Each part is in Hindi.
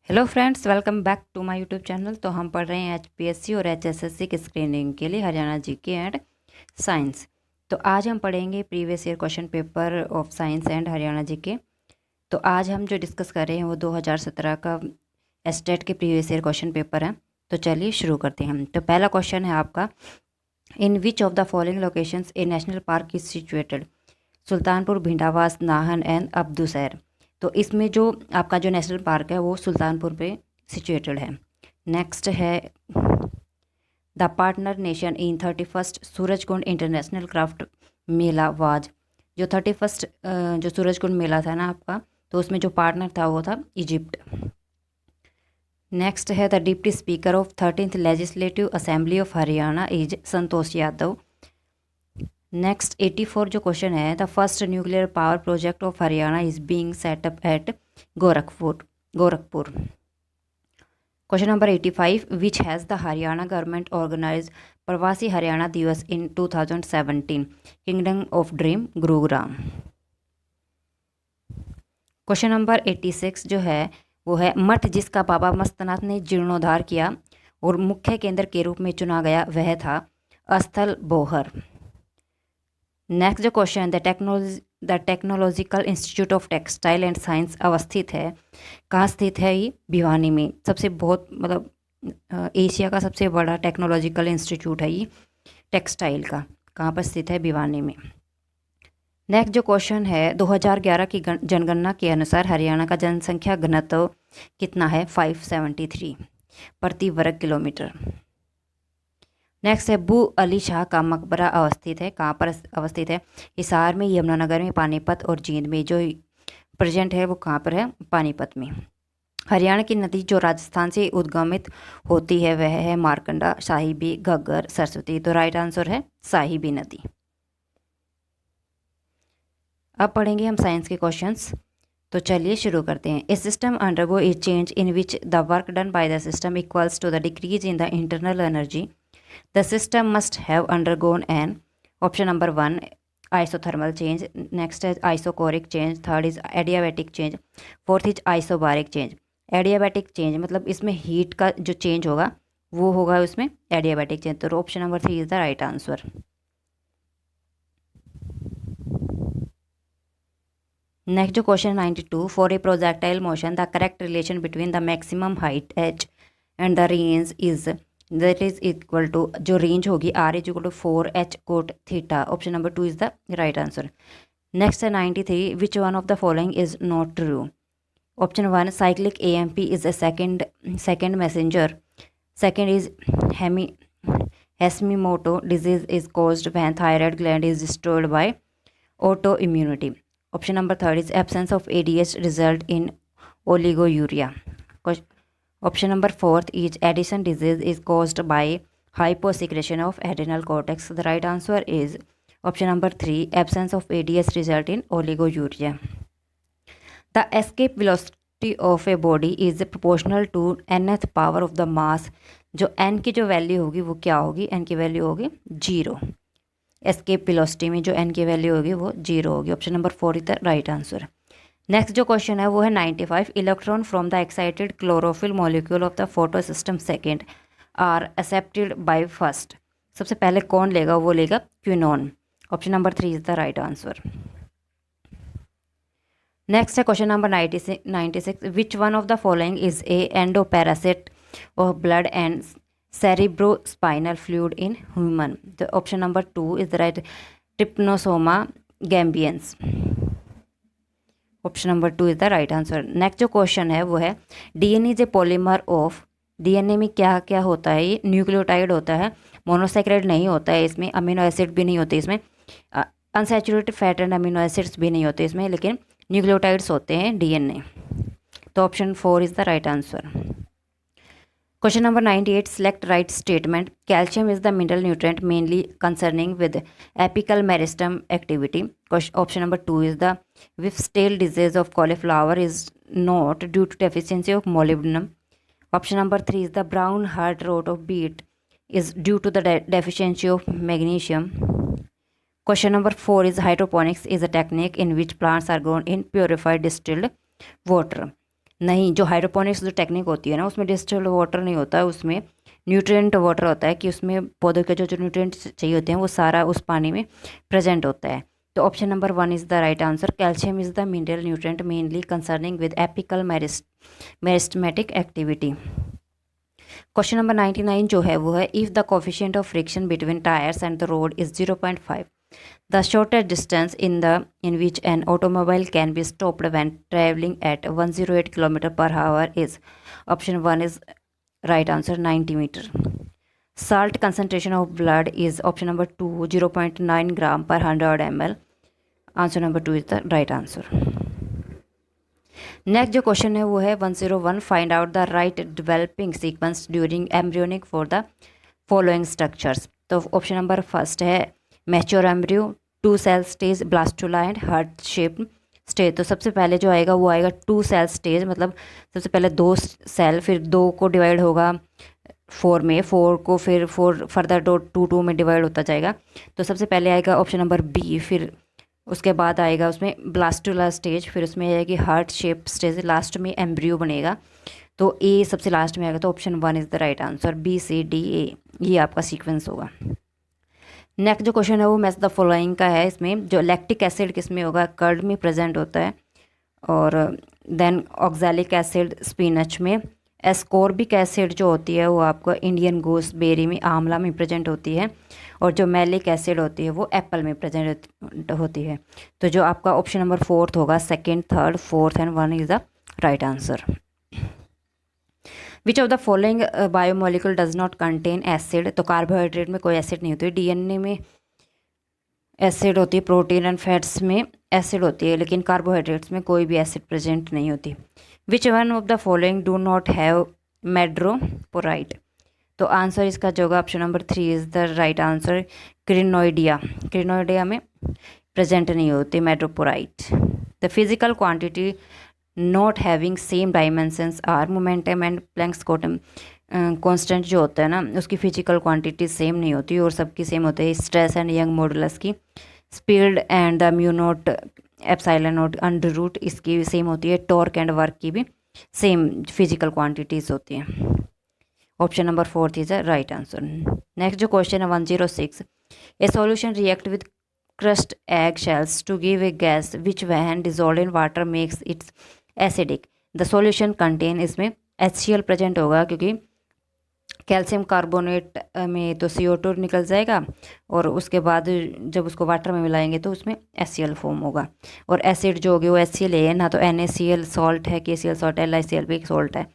Hello friends, welcome back to my YouTube channel. तो हम पढ़ रहे हैं एचपीएससी और एचएसएससी की स्क्रीनिंग के लिए हरियाणा जीके एंड साइंस। तो आज हम पढ़ेंगे previous year question paper of science and Haryana GK. तो आज हम जो डिस्कस कर रहे हैं वो 2017 का एस्टेट के प्रीवियस ईयर क्वेश्चन पेपर है। तो चलिए शुरू करते हैं हम। तो पहला क्वेश्चन है आपका, in which of the following locations a national park is situated? Sultanpur, Bhindawas, Nahan and Abdusair. तो इसमें जो आपका जो नेशनल पार्क है वो सुल्तानपुर पे सिचुएटेड है। नेक्स्ट है the partner nation in 31st Surajkund international craft Mela was. जो 31st जो सूरजकुंड मेला था ना आपका, तो उसमें जो पार्टनर था वो था इजिप्ट। नेक्स्ट है the deputy speaker of 13th legislative assembly of Haryana is Santosh Yadav. Next 84 जो क्वेश्चन है, the first nuclear power project of Haryana is being set up at Gorakhpur. Question number 85, which has the Haryana government organise Pravasi Haryana Divas in 2017? Kingdom of dream, Gurugram. Question number 86 जो है वो है, मठ जिसका बाबा मस्तनाथ ने जीर्णोद्धार किया और मुख्य केंद्र के रूप में चुना गया वह था अस्थल बोहर। नेक्स्ट जो question, the technological institute of textile and science अवस्थित है, कहाँ स्थित है ये? भिवानी में। सबसे बहुत मतलब एशिया का सबसे बड़ा टेक्नोलॉजिकल इंस्टीट्यूट है ये टेक्सटाइल का। कहाँ पर स्थित है? भिवानी में। नेक्स्ट जो क्वेश्चन है, 2011 की जनगणना के अनुसार हरियाणा का जनसंख्या घनत्व कितना है? 573 प्रति वर्ग किलोमीटर। नेक्स्ट है, बू अली शाह का मकबरा अवस्थित है, कहाँ पर अवस्थित है? हिसार में, यमुनानगर में, पानीपत और जींद में। जो प्रेजेंट है वो कहाँ पर है? पानीपत में। हरियाणा की नदी जो राजस्थान से उद्गमित होती है वह है मारकंडा, साहिबी, घग्गर, सरस्वती। तो राइट आंसर है साहिबी नदी। अब पढ़ेंगे हम साइंस के क्वेश्चंस। तो चलिए शुरू करते हैं। A system undergo a change in which the work done by the system equals to the decrease in the internal energy the system must have undergone an option number 1 isothermal change, next is isochoric change, third is adiabatic change, fourth is isobaric change। adiabatic change मतलब इसमें हीट का जो चेंज होगा वो होगा उसमें adiabatic change। तो option number 3 is the right answer. Next जो question 92, for a projectile motion the correct relation between the maximum height h and the range is that is equal to, जो रेंज होगी r is equal to 4h cot theta. Option number 2 is the right answer. Next है 93, which one of the following is not true? Option 1 cyclic AMP is a second messenger, second is Hashimoto disease is caused when thyroid gland is destroyed by autoimmunity. Option number 3 is absence of ADH result in oliguria. Option number 4 is Addison disease is caused by hyposecretion of adrenal cortex. The right answer is option number 3, absence of ADS result in oligouria. The escape velocity of a body is proportional to nth power of the mass. जो n की जो वैल्यू होगी वो क्या होगी? n की वैल्यू होगी 0। एस्केप वेलोसिटी में जो n की वैल्यू होगी वो 0 होगी। Option number 4 is the right answer. Next जो क्वेश्चन है वो है 95, electron from the excited chlorophyll molecule of the photosystem second are accepted by first. सबसे पहले कौन लेगा? वो लेगा quinone. Option number 3 is the right answer. Next है question number 96, which one of the following is a endoparasite of blood and cerebrospinal fluid in human? The option number 2 is the right, trypanosoma gambiense. Option number 2 is the right answer. Next जो क्वेश्चन है वो है, DNA is a polymer of, DNA में क्या क्या होता है? ये न्यूक्लियोटाइड होता है, मोनोसैकेराइड नहीं होता है इसमें, अमीनो एसिड भी नहीं होते इसमें, unsaturated fat and amino acids भी नहीं होते इसमें, लेकिन न्यूक्लियोटाइड्स होते हैं DNA। तो option 4 is the right answer. Question number 98, select right statement. Calcium is the mineral nutrient mainly concerning with apical meristem activity. Option number 2 is the whiptail disease of cauliflower is not due to deficiency of molybdenum. Option number 3 is the brown heart rot of beet is due to the deficiency of magnesium. Question number 4 is hydroponics is a technique in which plants are grown in purified distilled water. नहीं, जो हाइड्रोपोनिक्स जो टेक्निक होती है ना, उसमें डिस्टिल्ड वाटर नहीं होता है, उसमें न्यूट्रिएंट वाटर होता है कि उसमें पौधों के जो न्यूट्रिएंट चाहिए होते हैं वो सारा उस पानी में प्रेजेंट होता है। तो option number 1 is the right answer. Calcium is the mineral nutrient mainly concerning with apical meristematic activity. Question number 99 जो है वो है, if the coefficient of friction between tyres and the road is 0.5, the shortest distance in which an automobile can be stopped when traveling at 108 km per hour is, option 1 is right answer, 90 meter. Salt concentration of blood is, option number 2, 0.9 gram per 100 ml. Answer number 2 is the right answer. Next जो क्वेश्चन है वो है 101, find out the right developing sequence during embryonic for the following structures. तो ऑप्शन नंबर फर्स्ट है mature embryo, 2 cell stage, blastula and heart shape stage. तो सबसे पहले जो आएगा वो आएगा 2 सेल स्टेज, मतलब सबसे पहले 2 सेल, फिर 2 को डिवाइड होगा 4 में, 4 को फिर 4 फर्दर 2 में डिवाइड होता जाएगा। तो सबसे पहले आएगा ऑप्शन नंबर बी, फिर उसके बाद आएगा उसमें ब्लास्टुला स्टेज, फिर उसमें आएगी हार्ट शेप स्टेज, लास्ट में एम्ब्रियो बनेगा। तो ए सबसे लास्ट में आएगा, तो option 1 is the right answer, B C D A ये आपका सीक्वेंस होगा। नेक्स्ट जो क्वेश्चन है वो मैच द फॉलोइंग का है। इसमें जो लैक्टिक एसिड किस में होगा, कर्ड में प्रेजेंट होता है, और देन ऑक्सैलिक एसिड स्पिनच में, एस्कॉर्बिक एसिड जो होती है वो आपको इंडियन गूसबेरी में, आंवला में प्रेजेंट होती है, और जो मैलिक एसिड होती है वो एप्पल में प्रेजेंट होती है। तो जो आपका ऑप्शन नंबर 4 होगा, second, third, fourth and 1 is the right answer. Which of the following biomolecule does not contain acid. तो कार्बोहाइड्रेट में कोई एसिड नहीं होती है, डीएनए में एसिड होती है, प्रोटीन एंड फैट्स में एसिड होती है, लेकिन कार्बोहाइड्रेट्स में कोई भी एसिड प्रेजेंट नहीं होती। Which one of the following do not have madreporite. तो आंसर इसका जो होगा option number 3 is the right answer, Crinoidea में प्रेजेंट नहीं होती madreporite. The physical quantity not having same dimensions are momentum and Planck's constant जो होता है ना, उसकी फिजिकल क्वांटिटी सेम नहीं होती और सबकी सेम होती है। स्ट्रेस एंड यंग मॉडुलस की, speed and the mu naught epsilon naught under root इसकी सेम होती है। टॉर्क एंड वर्क की भी सेम फिजिकल क्वांटिटीज़ होती हैं। Option number 4 is the right answer. Next जो क्वेश्चन है 106, ए solution react with crushed egg shells to give a gas which when dissolved in water makes it acidic. The solution contain, इसमें HCl प्रेजेंट होगा क्योंकि कैल्शियम कार्बोनेट में तो CO2 निकल जाएगा, और उसके बाद जब उसको वाटर में मिलाएंगे तो उसमें HCl फॉर्म होगा, और एसिड जो होगी वो HCl है ना, तो NaCl सॉल्ट है, KCl सॉल्ट है, LiCl भी एक सॉल्ट है,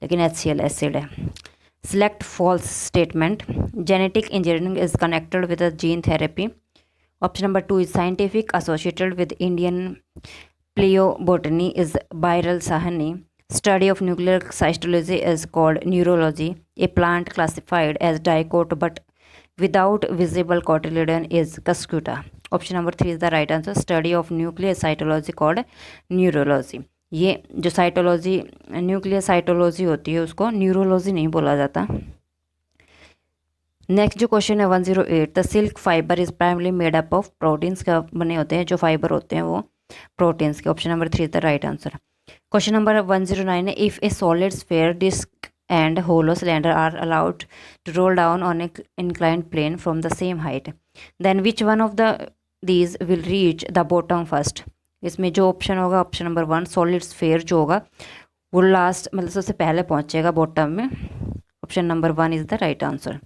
लेकिन HCl एसिड है। Select false statement, genetic engineering is connected with the gene therapy. Option number 2 is scientific associated with Indian paleobotany is Biral Sahani. Study of nuclear cytology is called neurology. A plant classified as dicot but without visible cotyledon is Cuscuta. Option number 3 is the right answer. Study of nuclear cytology called neurology. ये जो साइटोलॉजी न्यूक्लियर साइटोलॉजी होती है उसको न्यूरोलॉजी नहीं बोला जाता। नेक्स्ट जो क्वेश्चन है 108, the silk fibre is primarily made up of proteins का बने होते हैं, जो फाइबर होते हैं वो प्रोटीन्स के। Option number 3 is the right answer. Question number 109 है, if a solid sphere disc and hollow cylinder are allowed to roll down on a inclined plane from the same height, then which one of the these will reach the bottom first. इसमें जो ऑप्शन होगा ऑप्शन नंबर 1, सॉलिड स्फीयर जो होगा वो लास्ट मतलब सबसे पहले पहुंचेगा बॉटम में। Option number 1 is the right answer.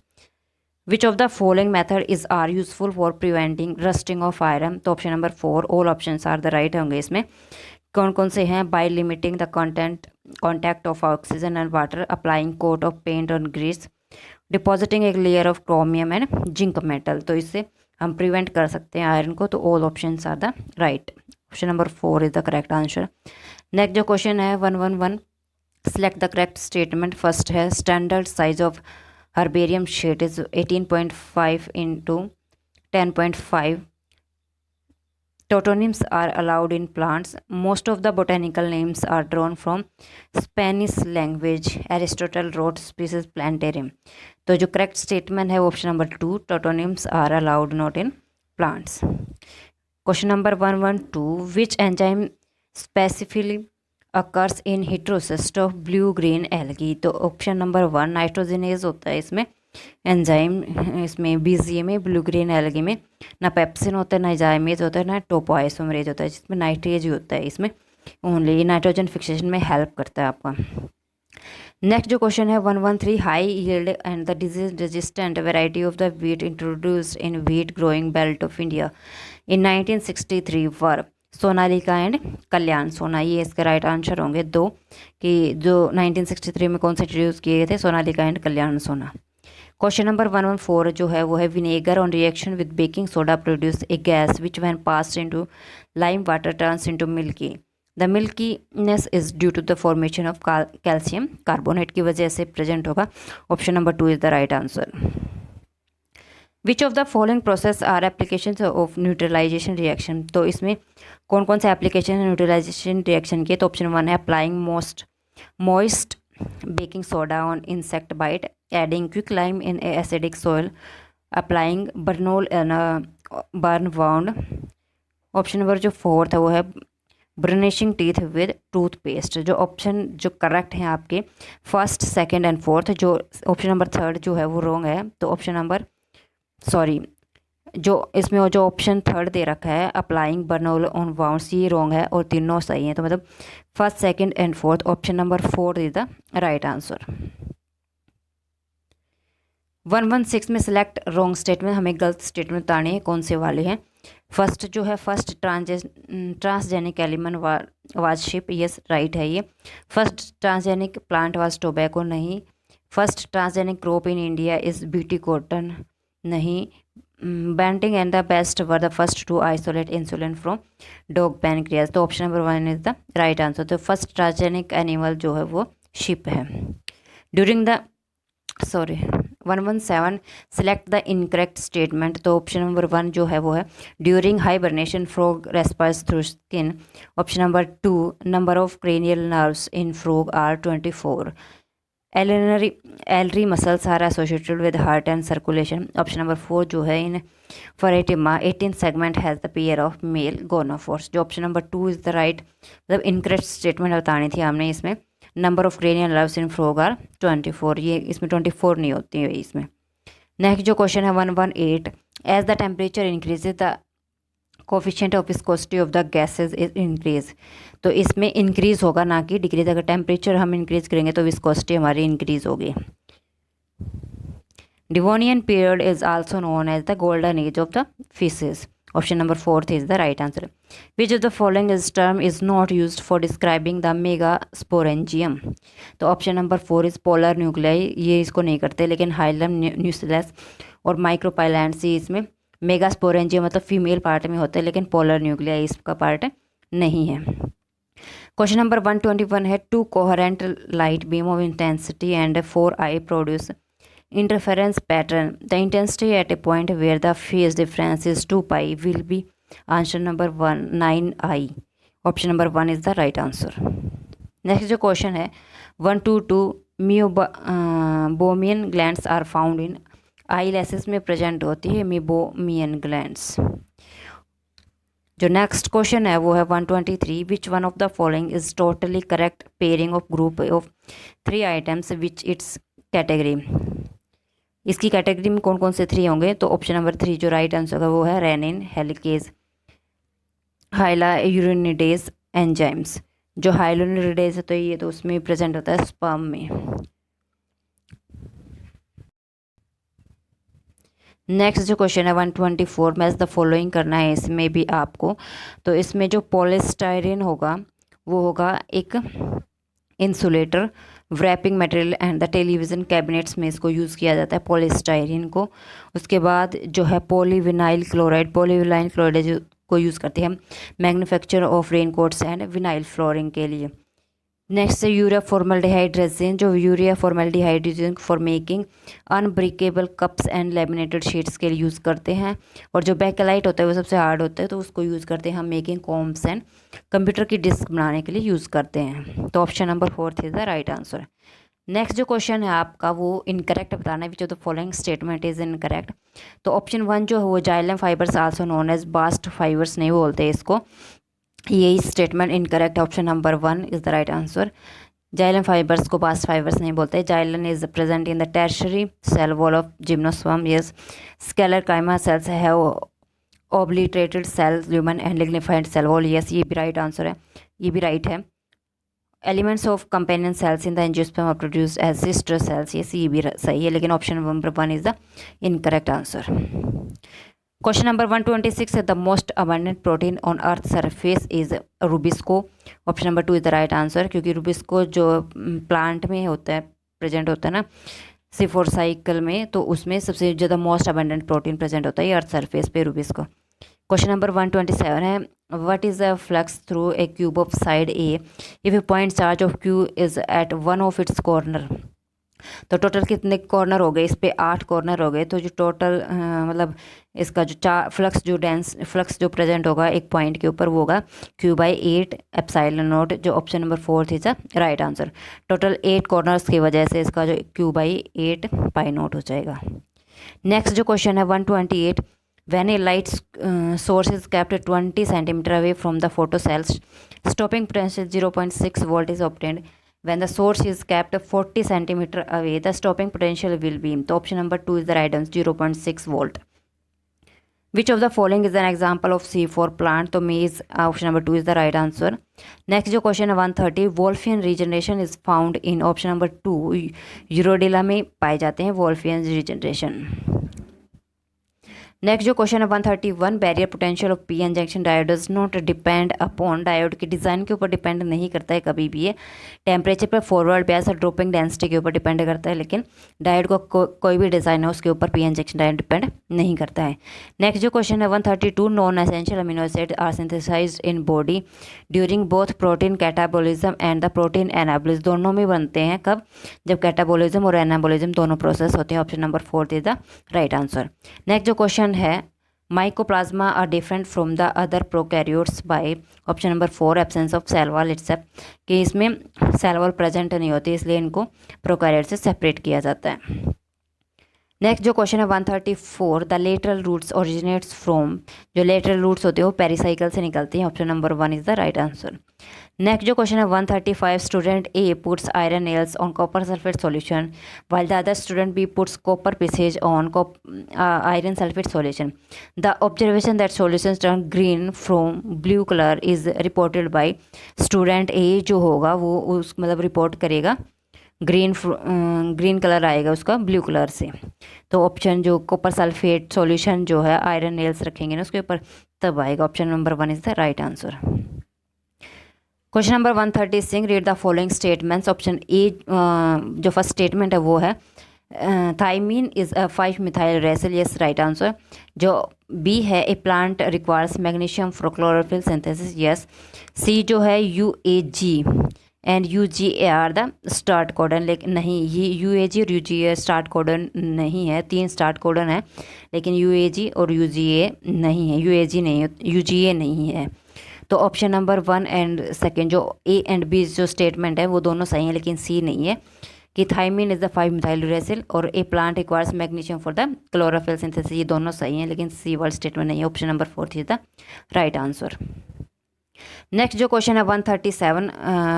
Which of the following method is are useful for preventing rusting of iron. तो option number 4 all option are the right होंगे। इसमें कौन कौन से हैं, by limiting the contact of oxygen and water, applying coat of paint on grease, depositing एक layer of chromium and zinc metal. तो इससे हम प्रिवेंट कर सकते हैं आयरन को, तो all option are the right. Option number 4 is the correct answer. Next जो क्वेश्चन है 111, select the correct statement. First है standard size of herbarium sheet is 18.5 into 10.5. Toponyms are allowed in plants. Most of the botanical names are drawn from Spanish language. Aristotle wrote species plantarum. तो जो करेक्ट स्टेटमेंट है वो option number 2, tautonyms are allowed not in plants. Question number 112, which enzyme specifically occurs in heterocyst of blue green algae. तो ऑप्शन नंबर 1 नाइट्रोजिनेज होता है इसमें एंजाइम, इसमें बीजीए में, ब्लू ग्रीन एल्गी में ना पेप्सिन होता है, ना जाइमेज होता है, ना टोपोआइसोमरेज होता है, जिसमें नाइट्रेज ही होता है इसमें। ओनली नाइट्रोजन फिक्सेशन में हेल्प करता है आपका। नेक्स्ट जो क्वेश्चन है 113 high yield and the disease resistant variety of the wheat introduced in wheat growing belt of India in 1963 were Sonalika and Kalyan Sona. ये इसके राइट आंसर होंगे दो, कि जो 1963 में कौन से इंट्रोड्यूस किए गए थे, सोनालिका एंड कल्याण सोना। क्वेश्चन नंबर 114 जो है वो है vinegar on reaction with baking soda produce a gas which when passed into lime water turns into milky. The milkiness is due to the formation of calcium carbonate की वजह से प्रेजेंट होगा। Option number 2 is the right answer. Which of the following process are application of neutralization reaction. तो इसमें कौन कौन से एप्लीकेशन न्यूट्रलाइजेशन रिएक्शन के, तो ऑप्शन 1 है applying moist baking soda on insect bite, adding quick lime in acidic soil, applying Burnol burn wound. Option number जो 4 है वो है ब्रनिशिंग टीथ विद टूथपेस्ट। जो ऑप्शन जो करेक्ट हैं आपके फर्स्ट, सेकंड एंड फोर्थ। जो ऑप्शन नंबर 3 जो है वो रॉन्ग है। तो ऑप्शन नंबर जो इसमें जो ऑप्शन 3 दे रखा है अप्लाइंग बर्नोल ऑन वाउंड्स, ये रॉन्ग है और तीनों सही हैं। तो मतलब first, second and fourth, option number 4 is the right answer. 116 में सिलेक्ट रॉन्ग स्टेटमेंट, हमें गलत स्टेटमेंट बताने हैं, कौन से वाले हैं। फर्स्ट जो है first transgenic element was sheep, yes right है ये। First transgenic plant was tobacco, नहीं। First transgenic crop in India is BT cotton, नहीं। Banting and the Best were the first to isolate insulin from dog pancreas. तो option number 1 is the right answer. तो फर्स्ट ट्रांसजेनिक एनिमल जो है वो शिप है। During the 117 select the incorrect statement. तो ऑप्शन नंबर 1 जो है वो है during hibernation frog respires through skin. Option number 2 number of cranial nerves in frog are 24। Alary muscles are associated with heart and circulation. Option number 4 जो है in Pheretima 18 segment has the pair of male gonophores. जो option number 2 is the right, मतलब इनकरेक्ट स्टेटमेंट बतानी थी हमने इसमें। Number of cranial nerves in frog are 24, ये इसमें 24 नहीं होती है इसमें। नेक्स्ट जो क्वेश्चन है 118 as the temperature increases the coefficient of viscosity of the gases is increase. तो इसमें इंक्रीज होगा ना कि डिक्रीज। अगर टेम्परेचर हम इंक्रीज करेंगे तो विस्कोसिटी हमारी इंक्रीज होगी। Devonian period is also known as the golden age of the fishes. Option number 4 is the right answer. Which of the following is term is not used for describing the megasporangium. तो option number 4 is polar nuclei, ये इसको नहीं करते, लेकिन हाइलम न्यूसिलस और माइक्रोपाइलैंड्स इसमें मेगास्पोरेंजियम मतलब फीमेल पार्ट में होता है, लेकिन पोलर न्यूक्लियाई इसका पार्ट नहीं है। क्वेश्चन नंबर 121 है to coherent light beam of intensity and 4 I produce interference pattern. The intensity at a point where the phase difference is 2 pi will be answer number 1 9i. Option number 1 is the right answer. Next जो क्वेश्चन है 122 meibomian glands are found in eyelashes में प्रेजेंट होती है मेबोमियन ग्लैंड्स। जो नेक्स्ट क्वेश्चन है वो है 123 which one of the following is totally correct pairing of group of 3 items which its category. इसकी कैटेगरी में कौन कौन से 3 होंगे। तो ऑप्शन नंबर 3 जो राइट आंसर होगा वो है रेनिन, हेलिकेज, हाइलायूरिनिडेज एंजाइम्स। जो हाइलायूरिनिडेज है तो ये तो उसमें प्रेजेंट होता है स्पर्म में। नेक्स्ट जो क्वेश्चन है 124 मैच द फॉलोइंग करना है इसमें भी आपको। तो इसमें जो पॉलीस्टायरीन होगा वो होगा एक insulator, wrapping material and the television cabinets में इसको यूज़ किया जाता है पॉलीस्टायरीन को। उसके बाद जो है पॉलीविनाइल क्लोराइड को यूज़ करते हैं manufacture of raincoats and vinyl flooring के लिए। नेक्स्ट है यूरिया फॉर्मल्डिहाइड रेजिन, जो urea formaldehyde resin for making unbreakable cups and laminated sheets के लिए यूज़ करते हैं। और जो बैकेलाइट होता है वो सबसे हार्ड होता है तो उसको यूज़ करते हैं हम मेकिंग कॉम्स एंड कंप्यूटर की डिस्क बनाने के लिए यूज़ करते हैं। तो option number 4 is the right answer. Next जो क्वेश्चन है आपका वो इनकरेक्ट बताना है which of the following statement is incorrect. तो ऑप्शन 1 जो है वो xylem fibres also known as bast fibres नहीं बोलते इसको, यही statement incorrect, option number 1 is the right answer. Xylem fibres को बास्ट फाइबर्स नहीं बोलते। Xylan is present in the tertiary cell wall of gymnosperm, yes. Sclerenchyma cells have obliterated cell lumen and lignified cell wall, yes, ये भी राइट आंसर है, ये भी राइट है। Elements of companion cells in the angiosperm are produced as sister cells, ये भी सही है, लेकिन option number 1 is the incorrect answer. Question number 126 है the most abundant protein on earth surface is rubisco, option number 2 is the right answer, क्योंकि रूबिस्को जो प्लांट में होता है, प्रेजेंट होता है ना C4 साइकिल में, तो उसमें सबसे ज़्यादा मोस्ट अबंडेंट प्रोटीन प्रेजेंट होता है अर्थ सरफेस पे, रूबिस्को। क्वेश्चन नंबर 127 है what is the flux through a cube of side a if a point charge of q is at one of its corner. तो टोटल कितने कॉर्नर हो गए, इस पे 8 कॉर्नर हो गए, तो जो टोटल मतलब इसका जो फ्लक्स जो प्रेजेंट होगा एक पॉइंट के ऊपर वो होगा Q/8 एप्सिलॉन नॉट, जो ऑप्शन नंबर 4 थी the right answer. Total 8 corners की वजह से इसका जो Q/8 पाई नॉट हो जाएगा। नेक्स्ट जो क्वेश्चन है 128 when a light source is kept 20 centimeter away from the photocells, stopping potential 0.6 volt is obtained. When the source is kept 40 centimeter away, the stopping potential will be, so option number 2 is the right answer, 0.6 volt. Which of the following is an example of C4 plant? तो maize, option number 2 is the right answer. Next जो क्वेश्चन है 130 Wolffian regeneration is found in, option number 2 यूरोडिला में पाए जाते हैं Wolffian regeneration. नेक्स्ट जो क्वेश्चन है 131 barrier potential of PN junction diode does not depend upon, diode के डिज़ाइन के ऊपर डिपेंड नहीं करता है कभी भी, ये टेम्परेचर पर फॉरवर्ड बेस और ड्रॉपिंग डेंसिटी के ऊपर डिपेंड करता है, लेकिन डायोड को कोई भी डिज़ाइन है उसके ऊपर पीएन जंक्शन डायोड डिपेंड नहीं करता है। नेक्स्ट जो क्वेश्चन है 132 non essential amino acid are synthesized in body during both protein catabolism and the protein anabolism, दोनों में बनते हैं कब, जब कैटाबोलिज्म और एनाबोलिज्म दोनों प्रोसेस होते हैं, option number 4 is the right answer. Next जो क्वेश्चन है mycoplasma are different from the other prokaryotes by, option number 4 absence of cell wall itself, कि इसमें सेल वॉल प्रेजेंट नहीं होती इसलिए इनको प्रोकैरियोट से सेपरेट किया जाता है। नेक्स्ट जो क्वेश्चन है 134 the lateral roots originates from, जो लेटरल रूट्स होते हैं वो पेरिसाइकिल से निकलती हैं, option number 1 is the right answer. Next जो क्वेश्चन है 135 student a puts iron nails on copper sulphate solution while the other student B puts copper pieces on iron sulfate solution. The observation that solutions turn green from blue color is reported by student A, जो होगा वो उस मतलब रिपोर्ट करेगा ग्रीन कलर आएगा उसका ब्लू कलर से, तो ऑप्शन जो कॉपर सल्फेट सॉल्यूशन जो है आयरन नेल्स रखेंगे ना उसके ऊपर तब आएगा, option number 1 is the right answer. Question number 136 read the following statements, option A जो फर्स्ट स्टेटमेंट है वो है thymine is a 5 methyl uracil, yes right answer. जो बी है a plant requires magnesium for chlorophyll synthesis, yes. C जो है UAG and UGA are the start codon, लेकिन नहीं ये UAG और UGA स्टार्ट कोडन नहीं है, 3 स्टार्ट कोडन है लेकिन UAG और UGA नहीं है, UAG नहीं है, UGA नहीं है, तो ऑप्शन नंबर 1 एंड सेकेंड जो A एंड B जो स्टेटमेंट है वो दोनों सही हैं लेकिन C नहीं है, कि thymine is the 5 methyl uracil और a plant requires magnesium for the chlorophyll synthesis, ये दोनों सही हैं लेकिन C वाला स्टेटमेंट नहीं है, option number 4 is the right answer. Next जो क्वेश्चन है 137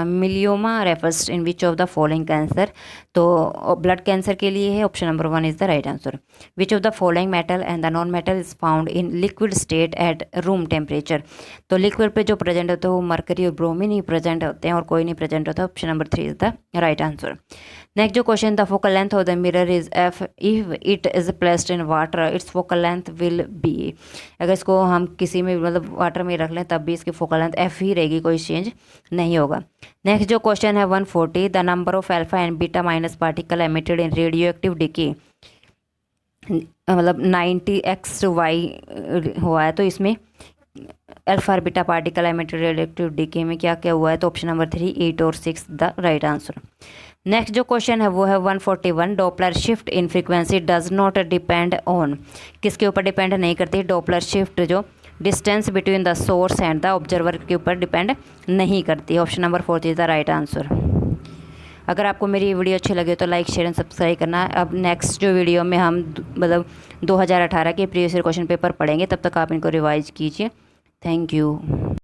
myeloma refers in which of the following cancer, तो ब्लड कैंसर के लिए है, option number 1 is the right answer. Which of the following metal and the non metal is found in liquid state at room temperature, तो लिक्विड पे जो प्रेजेंट होते हैं वो मरकरी और ब्रोमीन ही प्रेजेंट होते हैं और कोई नहीं प्रेजेंट होता, option number 3 is the right answer. Next जो question the focal length of the mirror is F if it is placed in water its focal length will be, अगर इसको हम किसी में मतलब वाटर में रख लें तब भी इसकी फोकल लेंथ एफ ही रहेगी, कोई चेंज नहीं होगा। नेक्स्ट जो क्वेश्चन है 140 the number of alpha and beta minus particle emitted in radio active decay, मतलब 90x/y हुआ है, तो इसमें अल्फा और beta particle emitted radio active decay में क्या क्या हुआ है, तो ऑप्शन नंबर 3 8 और 6 द राइट आंसर। नेक्स्ट जो क्वेश्चन है वो है 141 Doppler shift in frequency does not depend on, किसके ऊपर डिपेंड नहीं करती, डॉपलर शिफ्ट जो distance between the source and the observer के ऊपर डिपेंड नहीं करती, option number 4 is the right answer. अगर आपको मेरी वीडियो अच्छी लगे तो लाइक शेयर एंड सब्सक्राइब करना। अब नेक्स्ट जो वीडियो में हम मतलब 2018 के प्रीवियस ईयर क्वेश्चन पेपर पढ़ेंगे, तब तक आप इनको रिवाइज कीजिए। Thank you.